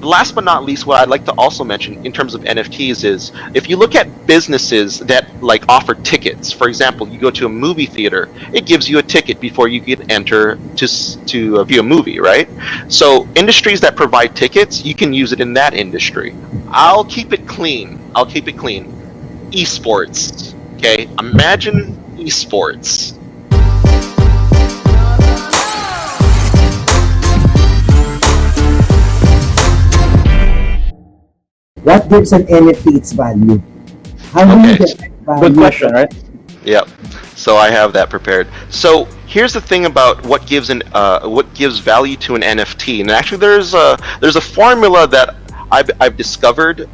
Last but not least, what I'd like to also mention in terms of NFTs is if you look at businesses that like offer tickets, for example, you go to a movie theater, it gives you a ticket before you can enter to view a movie, right? So industries that provide tickets, you can use it in that industry. I'll keep it clean. Esports. Okay, imagine esports. What gives an NFT its value? How do you Okay, get value? Good question, right? yep. So I have that prepared. So here's the thing about what gives value to an NFT, and actually there's a formula that I've discovered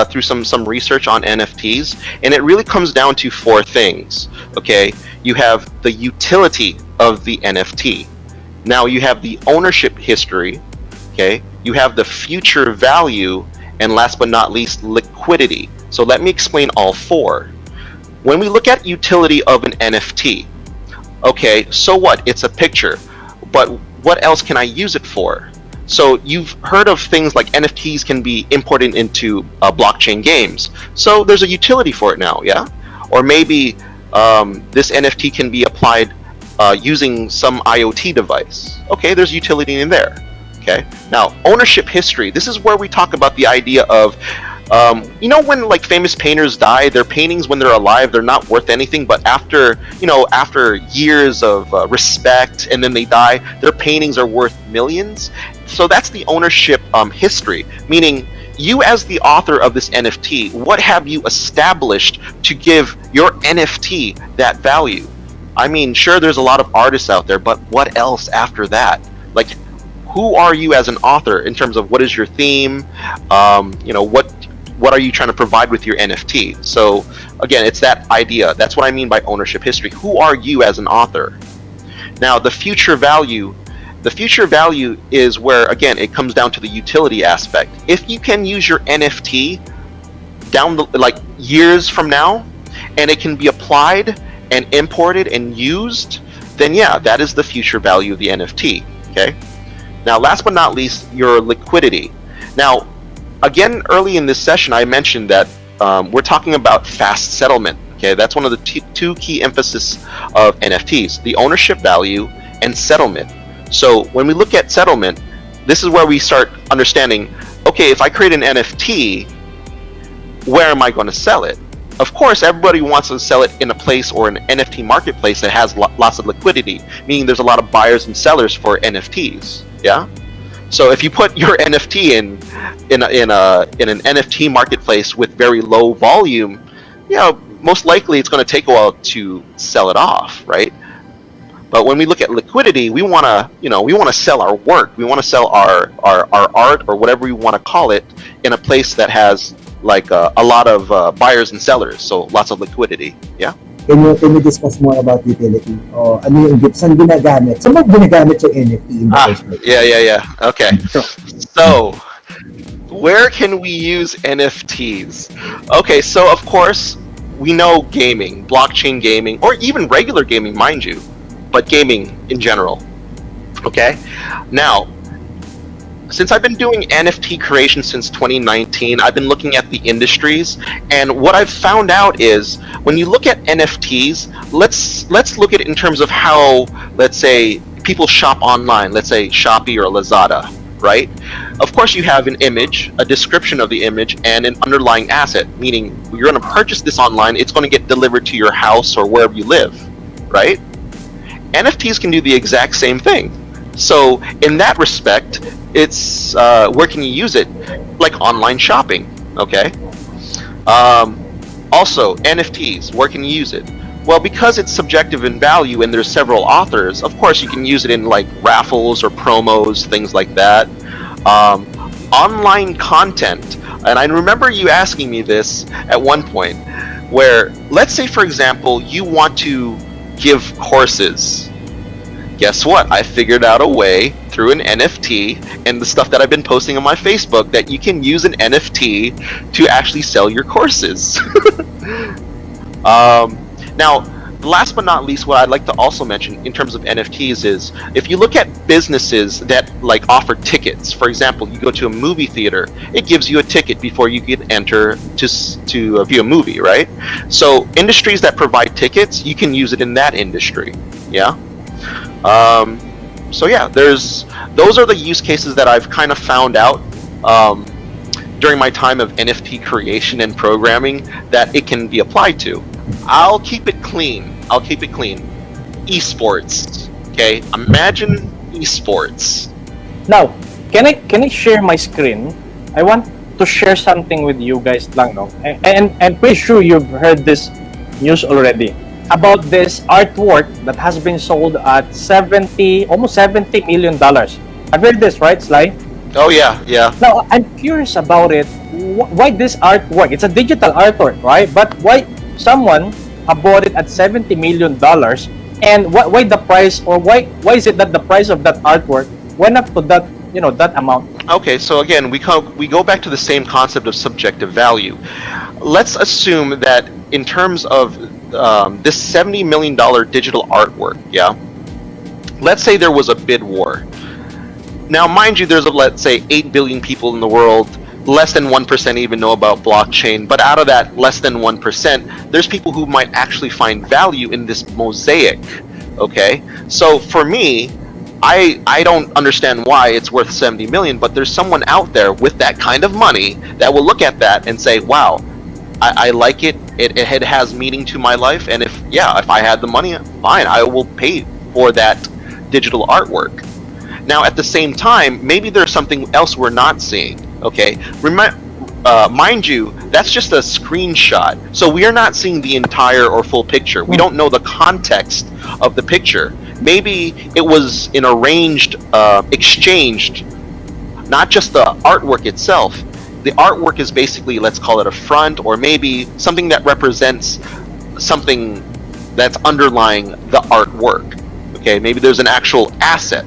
through some research on NFTs, and it really comes down to four things. Okay, you have the utility of the NFT. Now you have the ownership history. Okay, you have the future value, and last but not least, liquidity. So let me explain all four. When we look at utility of an NFT, okay, so what? It's a picture, but what else can I use it for? So you've heard of things like NFTs can be imported into blockchain games. So there's a utility for it now, yeah? Or maybe this NFT can be applied using some IoT device. Okay, there's utility in there. Okay. Now, ownership history. This is where we talk about the idea of, when like famous painters die, their paintings when they're alive, they're not worth anything, but after years of respect and then they die, their paintings are worth millions. So that's the ownership history, meaning you as the author of this NFT, what have you established to give your NFT that value? I mean, sure, there's a lot of artists out there, but what else after that? Like, who are you as an author in terms of what is your theme? What are you trying to provide with your NFT? So again, it's that idea. That's what I mean by ownership history. Who are you as an author? Now, the future value. The future value is where, again, it comes down to the utility aspect. If you can use your NFT years from now, and it can be applied and imported and used, then yeah, that is the future value of the NFT. Okay. Now, last but not least, your liquidity. Now, again, early in this session, I mentioned that we're talking about fast settlement. Okay, that's one of the two key emphasis of NFTs: the ownership value and settlement. So when we look at settlement, this is where we start understanding. Okay, if I create an NFT, where am I going to sell it? Of course, everybody wants to sell it in a place or an NFT marketplace that has lots of liquidity, meaning there's a lot of buyers and sellers for NFTs. Yeah. So if you put your NFT in an NFT marketplace with very low volume, most likely it's going to take a while to sell it off, right? But when we look at liquidity, we want to sell our work. We want to sell our art or whatever we want to call it in a place that has like a lot of buyers and sellers, so lots of liquidity. Yeah. Can you discuss more about utility? O ano yung saan ginagamit? Saan mo ginagamit yung NFT in the first place? Yeah. Okay. So, where can we use NFTs? Okay, so of course, we know gaming, blockchain gaming, or even regular gaming, mind you, but gaming in general. Okay? Now, since I've been doing NFT creation since 2019, I've been looking at the industries, and what I've found out is when you look at NFTs, let's look at it in terms of how, let's say, people shop online, let's say Shopee or Lazada, right? Of course, you have an image, a description of the image, and an underlying asset, meaning you're going to purchase this online, it's going to get delivered to your house or wherever you live, right? NFTs can do the exact same thing. So in that respect, it's where can you use it? Like online shopping, okay? Also, NFTs, where can you use it? Well, because it's subjective in value and there's several authors, of course you can use it in like raffles or promos, things like that. Online content, and I remember you asking me this at one point, where let's say, for example, you want to give courses. Guess what? I figured out a way through an NFT and the stuff that I've been posting on my Facebook that you can use an NFT to actually sell your courses. Now, last but not least, what I'd like to also mention in terms of NFTs is if you look at businesses that like offer tickets, for example, you go to a movie theater, it gives you a ticket before you can enter to view a movie, right? So industries that provide tickets, you can use it in that industry. Yeah. So yeah, those are the use cases that I've kind of found out during my time of NFT creation and programming that it can be applied to. I'll keep it clean. Esports. Okay, imagine esports. Now, can I share my screen? I want to share something with you guys lang, no? And pretty sure you've heard this news already about this artwork that has been sold at almost $70 million. I've heard this, right, Sly? Oh yeah. Now, I'm curious about it. Why this artwork? It's a digital artwork, right? But why someone bought it at $70 million? And why the price, or why is it that the price of that artwork went up to that, that amount? Okay, so again, we go back to the same concept of subjective value. Let's assume that in terms of this $70 million digital artwork, yeah, let's say there was a bid war. Now, mind you, there's, let's say, 8 billion people in the world. Less than 1% even know about blockchain. But out of that less than 1%, there's people who might actually find value in this mosaic. Okay? So for me, I don't understand why it's worth 70 million, but there's someone out there with that kind of money that will look at that and say, wow, I like it. It has meaning to my life. And if I had the money, fine, I will pay for that digital artwork. Now, at the same time, maybe there's something else we're not seeing. Okay, mind you, that's just a screenshot, so we are not seeing the entire or full picture. We don't know the context of the picture. Maybe it was an arranged, exchanged, not just the artwork itself. The artwork is basically, let's call it a front, or maybe something that represents something that's underlying the artwork. Okay, maybe there's an actual asset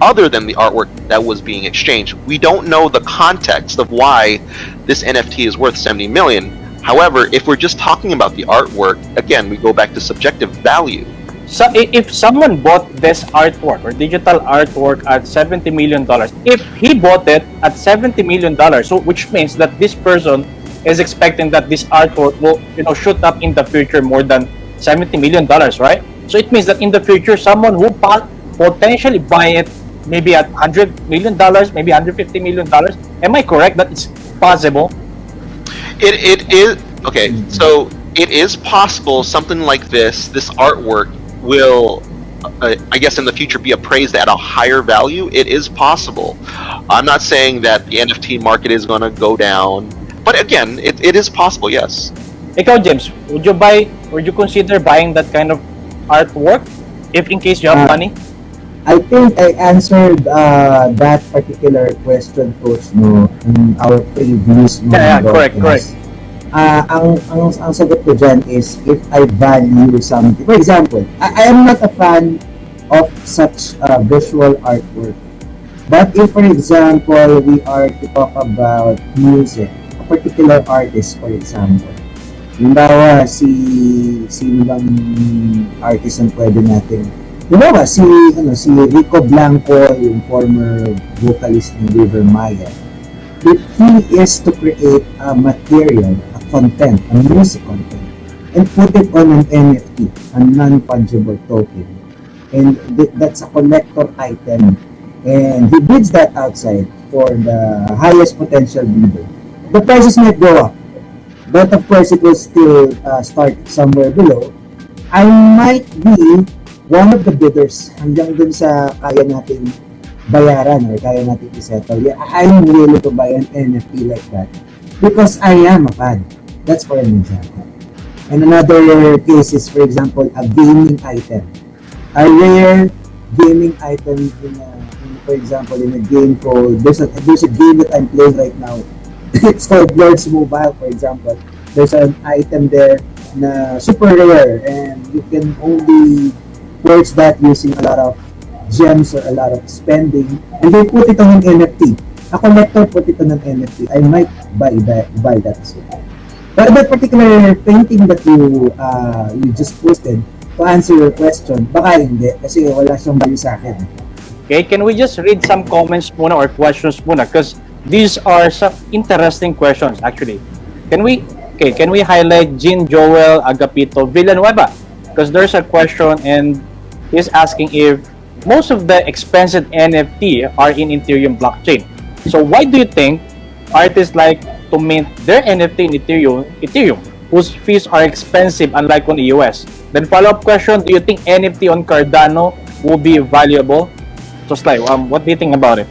other than the artwork that was being exchanged. We don't know the context of why this NFT is worth 70 million. However, if we're just talking about the artwork, again, we go back to subjective value. So if someone bought this artwork or digital artwork at $70 million, if he bought it at $70 million, so which means that this person is expecting that this artwork will, shoot up in the future more than $70 million, right? So it means that in the future, someone who potentially buy it maybe at $100 million, maybe $150 million. Am I correct that it's possible? It is, okay, so it is possible something like this artwork will, I guess in the future, be appraised at a higher value. It is possible. I'm not saying that the NFT market is going to go down, but again, it is possible, yes. Ikaw, James, would you consider buying that kind of artwork if in case you have money? I think I answered that particular question, Coach, no, in our previous correct. Ang sagot ko dyan is if I value something. For example, I am not a fan of such visual artwork. But if, for example, we are to talk about music, a particular artist, for example, halimbawa, sino bang artist ang pwede natin? Halimbawa, si Rico Blanco, yung former vocalist ng River Maya. If he is to create a material, a content, a music content, and put it on an NFT, a non-fungible token, and that's a collector item, and he bids that outside for the highest potential bidder, the prices might go up. But of course, it will still start somewhere below. I might be one of the bidders hanggang dun sa kaya natin bayaran or kaya natin isettle. Yeah, I'm willing to buy an NFT like that because I am a fan. That's for an example. And another case is, for example, a gaming item. A rare gaming item for example, in a game called, there's a game that I'm playing right now. It's called Lords Mobile, for example. There's an item there na super rare and you can only forge that using a lot of gems or a lot of spending, and they put it on an NFT. A collector put it on an NFT. I might buy that as well. But that particular painting that you just posted, to answer your question. Baka hindi, kasi wala siyang value sa akin. Okay, can we just read some comments muna or questions muna? Because these are some interesting questions actually. Can we highlight Jean Joel Agapito Villanueva? Because there's a question and he's asking if most of the expensive NFT are in Ethereum blockchain. So why do you think artists like to mint their NFT in Ethereum, whose fees are expensive unlike on the US? Then follow-up question, do you think NFT on Cardano will be valuable? So Sly, what do you think about it?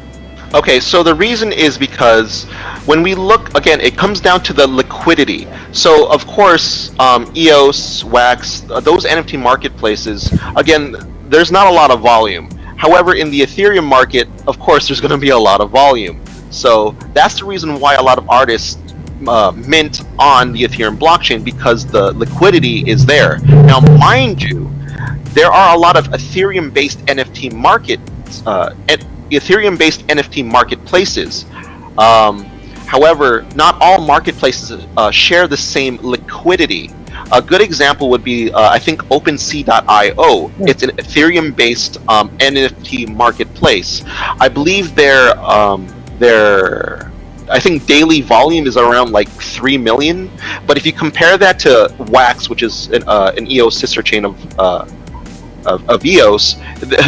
Okay, so the reason is because when we look, again, it comes down to the liquidity. So, of course, EOS, Wax, those NFT marketplaces, again, there's not a lot of volume. However, in the Ethereum market, of course, there's going to be a lot of volume. So that's the reason why a lot of artists mint on the Ethereum blockchain, because the liquidity is there. Now, mind you, there are a lot of Ethereum-based NFT Ethereum-based NFT marketplaces. However, not all marketplaces share the same liquidity. A good example would be, I think, OpenSea.io. It's an Ethereum-based NFT marketplace. I believe their I think daily volume is around like 3 million. But if you compare that to Wax, which is an EOS sister chain of EOS,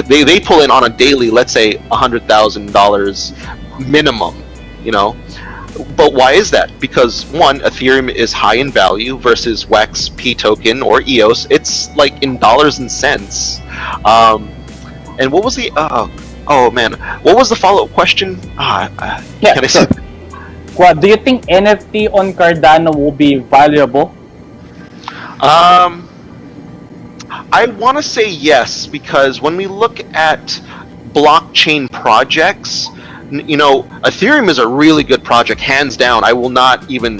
they pull in on a daily, let's say $100,000 minimum, you know. But why is that? Because one, Ethereum is high in value versus Wax P token or EOS. It's like in dollars and cents. And what was the what was the follow-up question? Sure. Well, do you think NFT on Cardano will be valuable? I want to say yes, because when we look at blockchain projects, you know, Ethereum is a really good project, hands down. I will not even,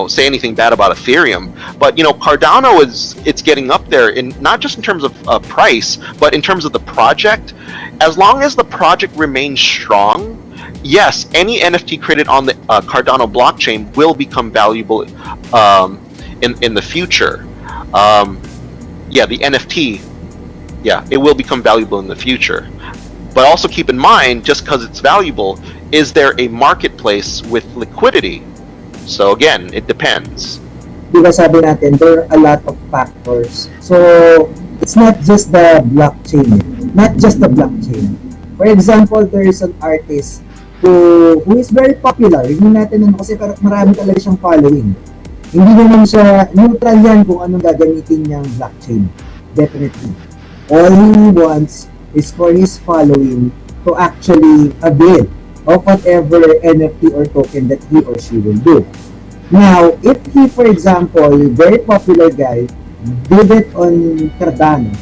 say anything bad about Ethereum. But, Cardano it's getting up there, in not just in terms of price, but in terms of the project. As long as the project remains strong, yes, any NFT created on the Cardano blockchain will become valuable in the future. The NFT, it will become valuable in the future. But also keep in mind, just because it's valuable, is there a marketplace with liquidity? So again, it depends. Because sabi natin, there are a lot of factors. So, it's not just the blockchain. Not just the blockchain. For example, there is an artist who is very popular. Hindi natin kasi marami talaga siyang following. Hindi naman siya neutral yan kung anong gagamitin niyang blockchain. Definitely. All he wants is for his following to actually avail of whatever NFT or token that he or she will do. Now, if he, for example, very popular guy, did it on Cardano,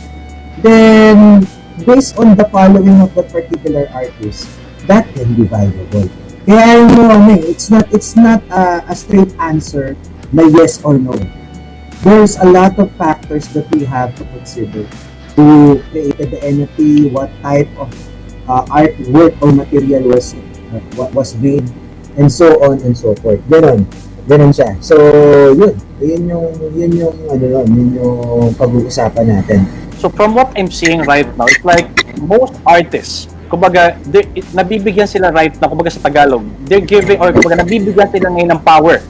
then based on the following of that particular artist, that can be valuable. Kaya it's not a straight answer na yes or no. There's a lot of factors that we have to consider. Who created the NFT, what type of artwork or material was made, and so on and so forth. Ganon siya. So, yun yung pag-uusapan natin. So from what I'm seeing right now, it's like most artists, kumbaga, nabibigyan sila right now, kumbaga sa Tagalog, they're giving, or kumbaga, nabibigyan sila ngayon ng power.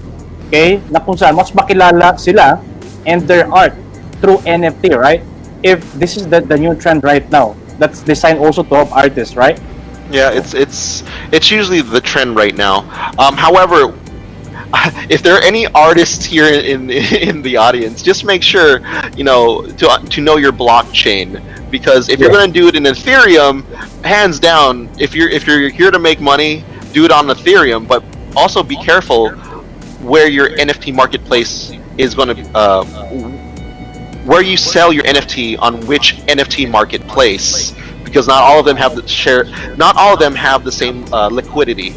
Okay? Na kung saan, mas makilala sila and their art through NFT, right? If this is the new trend right now, that's designed also to help artists, right? Yeah, it's usually the trend right now. However, if there are any artists here in the audience, just make sure to know your blockchain, because if you're going to do it in Ethereum, hands down, if you're here to make money, do it on Ethereum, but also be careful where your NFT marketplace is going to where you sell your NFT on which NFT marketplace, because not all of them have the same liquidity.